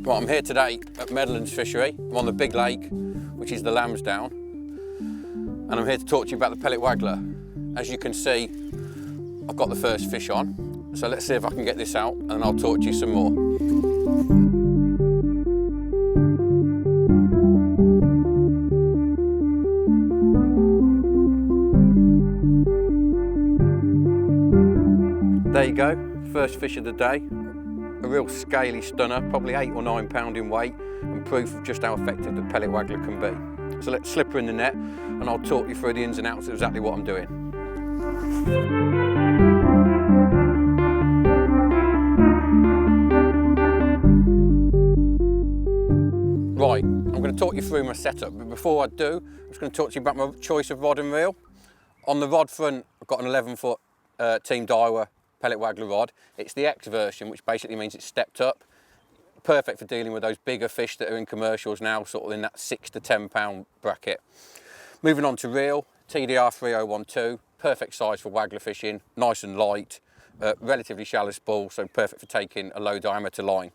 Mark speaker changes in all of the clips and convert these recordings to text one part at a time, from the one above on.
Speaker 1: Right, I'm here today at Medland's fishery. I'm on the big lake, which is the Lambsdown, and I'm here to talk to you about the pellet waggler. As you can see, I've got the first fish on, so let's see if I can get this out and then I'll talk to you some more. There you go, first fish of the day. A real scaly stunner, probably 8 or 9 pound in weight, and proof of just how effective the pellet waggler can be. So let's slip her in the net and I'll talk you through the ins and outs of exactly what I'm doing. Right, I'm going to talk you through my setup, but before I do, I'm just going to talk to you about my choice of rod and reel. On the rod front, I've got an 11-foot Team Daiwa pellet waggler rod. It's the X version, which basically means it's stepped up. Perfect for dealing with those bigger fish that are in commercials now, sort of in that 6 to 10 pound bracket. Moving on to reel, TDR 3012, perfect size for waggler fishing, nice and light, relatively shallow spool, so perfect for taking a low diameter line.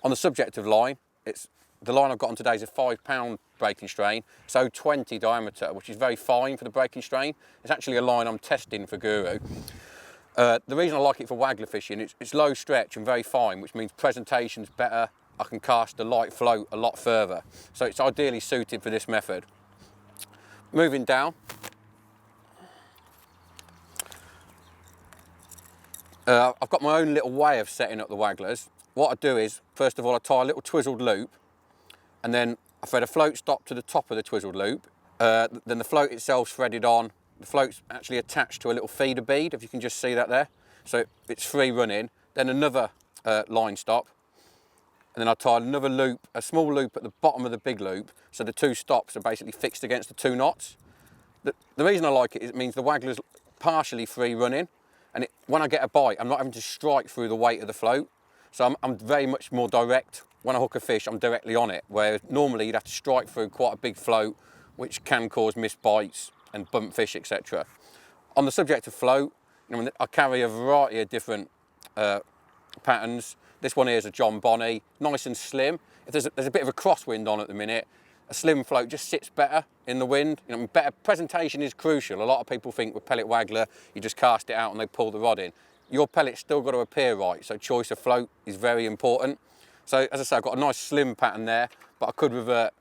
Speaker 1: On the subject of line, the line I've got on today is a 5 pound breaking strain, so 20 diameter, which is very fine for the breaking strain. It's actually a line I'm testing for Guru. The reason I like it for waggler fishing, it's low stretch and very fine, which means presentation's better. I can cast a light float a lot further. So it's ideally suited for this method. Moving down. I've got my own little way of setting up the wagglers. What I do is, first of all, I tie a little twizzled loop, and then I thread a float stop to the top of the twizzled loop. Then the float itself threaded on. The float's actually attached to a little feeder bead, if you can just see that there. So it's free running. Then another line stop. And then I tie another loop, a small loop at the bottom of the big loop, so the two stops are basically fixed against the two knots. The reason I like it is it means the waggler's partially free running, and when I get a bite, I'm not having to strike through the weight of the float. So I'm very much more direct. When I hook a fish, I'm directly on it, where normally you'd have to strike through quite a big float, which can cause missed bites and bump fish, etc. On the subject of float, I carry a variety of different patterns. This one here is a John Bonnie, nice and slim. If there's a bit of a crosswind on at the minute, a slim float just sits better in the wind. Better presentation is crucial. A lot of people think with pellet waggler, you just cast it out and they pull the rod in. Your pellet's still got to appear right, so choice of float is very important. So as I say, I've got a nice slim pattern there, but I could revert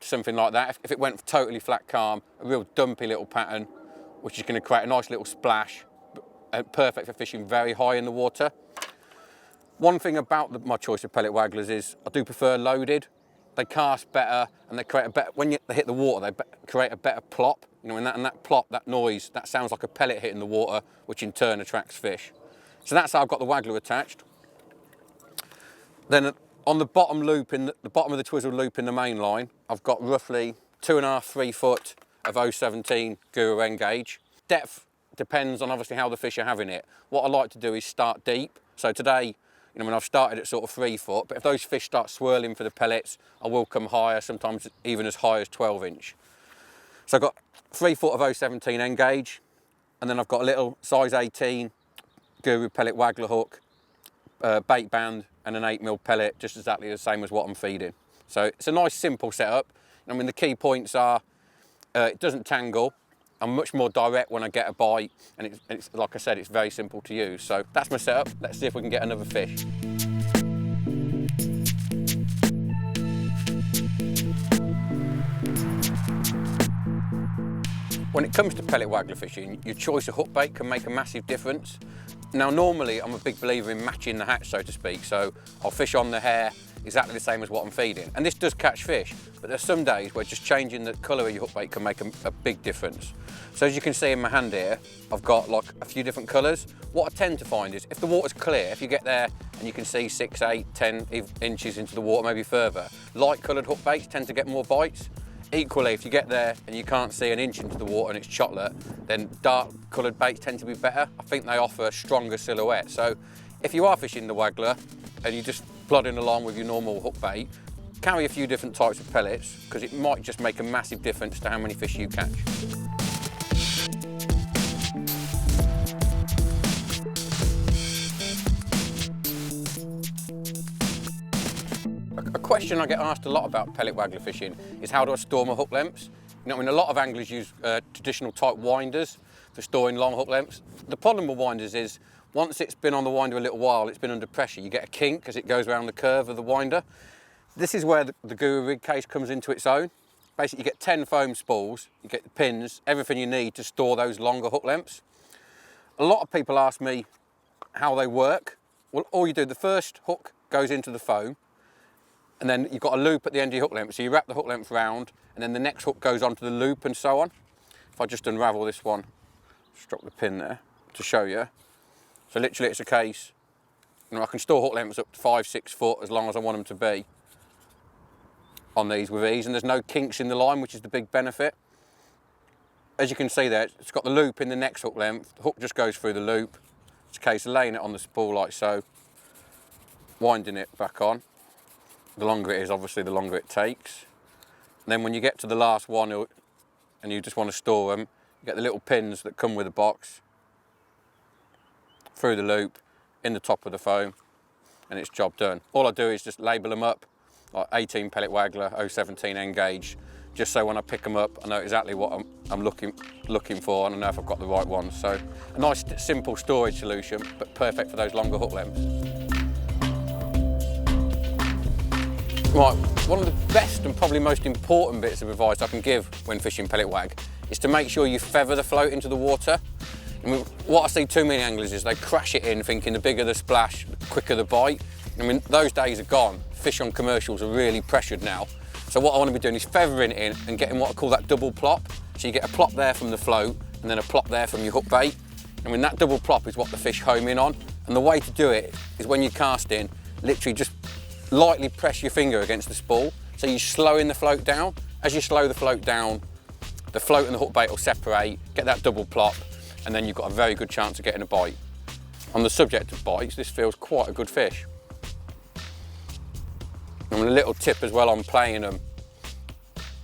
Speaker 1: to something like that. If it went totally flat calm, a real dumpy little pattern, which is going to create a nice little splash, perfect for fishing very high in the water. One thing about my choice of pellet wagglers is I do prefer loaded. They cast better and they create a better, when they hit the water, they create a better plop. And that plop, that noise, that sounds like a pellet hitting the water, which in turn attracts fish. So that's how I've got the waggler attached. Then on the bottom loop, in the bottom of the twizzle loop in the main line, I've got roughly 2.5 to 3 foot of 017 Guru N-gauge. Depth depends on obviously how the fish are having it. What I like to do is start deep. So today, I've started at sort of 3 foot, but if those fish start swirling for the pellets, I will come higher, sometimes even as high as 12 inch. So I've got 3 foot of 017 N-gauge, and then I've got a little size 18 Guru pellet waggler hook, bait band, and an 8mm pellet, just exactly the same as what I'm feeding. So it's a nice simple setup. The key points are, it doesn't tangle. I'm much more direct when I get a bite, and it's like I said, it's very simple to use. So that's my setup. Let's see if we can get another fish. When it comes to pellet waggler fishing, your choice of hook bait can make a massive difference. Now, normally I'm a big believer in matching the hatch, so to speak, so I'll fish on the hair exactly the same as what I'm feeding. And this does catch fish, but there's some days where just changing the colour of your hook bait can make a big difference. So as you can see in my hand here, I've got like a few different colours. What I tend to find is if the water's clear, if you get there and you can see 6, 8, 10 inches into the water, maybe further, light coloured hook baits tend to get more bites. Equally, if you get there and you can't see an inch into the water and it's chocolate, then dark coloured baits tend to be better. I think they offer a stronger silhouette. So if you are fishing the waggler and you're just plodding along with your normal hook bait, carry a few different types of pellets, because it might just make a massive difference to how many fish you catch. A question I get asked a lot about pellet waggler fishing is how do I store my hook lengths? You know, I mean, a lot of anglers use traditional type winders for storing long hook lengths. The problem with winders is once it's been on the winder a little while, it's been under pressure, you get a kink as it goes around the curve of the winder. This is where the Guru rig case comes into its own. Basically, you get 10 foam spools, you get the pins, everything you need to store those longer hook lengths. A lot of people ask me how they work. Well, all you do, the first hook goes into the foam, and then you've got a loop at the end of your hook length. So you wrap the hook length round, and then the next hook goes onto the loop and so on. If I just unravel this one, just drop the pin there to show you. So literally it's a case, you know, I can store hook lengths up to 5-6 foot as long as I want them to be on these with ease, and there's no kinks in the line, which is the big benefit. As you can see there, it's got the loop in the next hook length, the hook just goes through the loop. It's a case of laying it on the spool like so, winding it back on. The longer it is, obviously, the longer it takes. And then when you get to the last one and you just want to store them, you get the little pins that come with the box, through the loop, in the top of the foam, and it's job done. All I do is just label them up, like 18 pellet waggler, 017 N-gauge, just so when I pick them up, I know exactly what I'm looking for, and I know if I've got the right ones. So a nice, simple storage solution, but perfect for those longer hook lengths. Right, one of the best and probably most important bits of advice I can give when fishing pellet wag is to make sure you feather the float into the water. I mean, what I see too many anglers is they crash it in thinking the bigger the splash, the quicker the bite. I mean, those days are gone. Fish on commercials are really pressured now. So what I want to be doing is feathering it in and getting what I call that double plop. So you get a plop there from the float and then a plop there from your hook bait. I mean, that double plop is what the fish home in on. And the way to do it is when you're casting, literally just lightly press your finger against the spool. So you're slowing the float down. As you slow the float down, the float and the hook bait will separate, get that double plop, and then you've got a very good chance of getting a bite. On the subject of bites, this feels quite a good fish. And a little tip as well on playing them,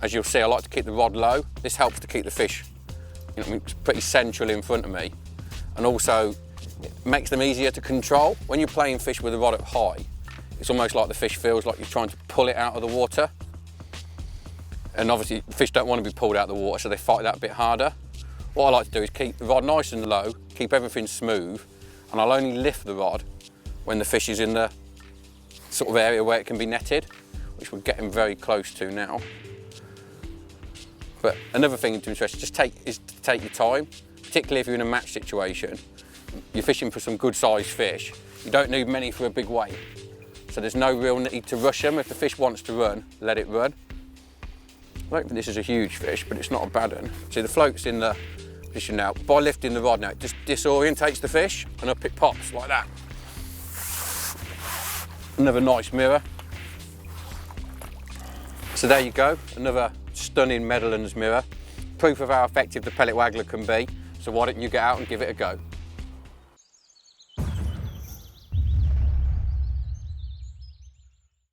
Speaker 1: as you'll see, I like to keep the rod low. This helps to keep the fish, you know, pretty central in front of me, and also it makes them easier to control. When you're playing fish with the rod up high, it's almost like the fish feels like you're trying to pull it out of the water. And obviously fish don't want to be pulled out of the water, so they fight that a bit harder. What I like to do is keep the rod nice and low, keep everything smooth, and I'll only lift the rod when the fish is in the sort of area where it can be netted, which we're getting very close to now. But another thing to interest is to take your time, particularly if you're in a match situation. You're fishing for some good sized fish. You don't need many for a big weight. So there's no real need to rush them. If the fish wants to run, let it run. I don't think this is a huge fish, but it's not a bad one. See, the float's in the position now. By lifting the rod now, it just disorientates the fish and up it pops like that. Another nice mirror. So there you go, another stunning Meadowlands mirror. Proof of how effective the pellet waggler can be. So why don't you get out and give it a go?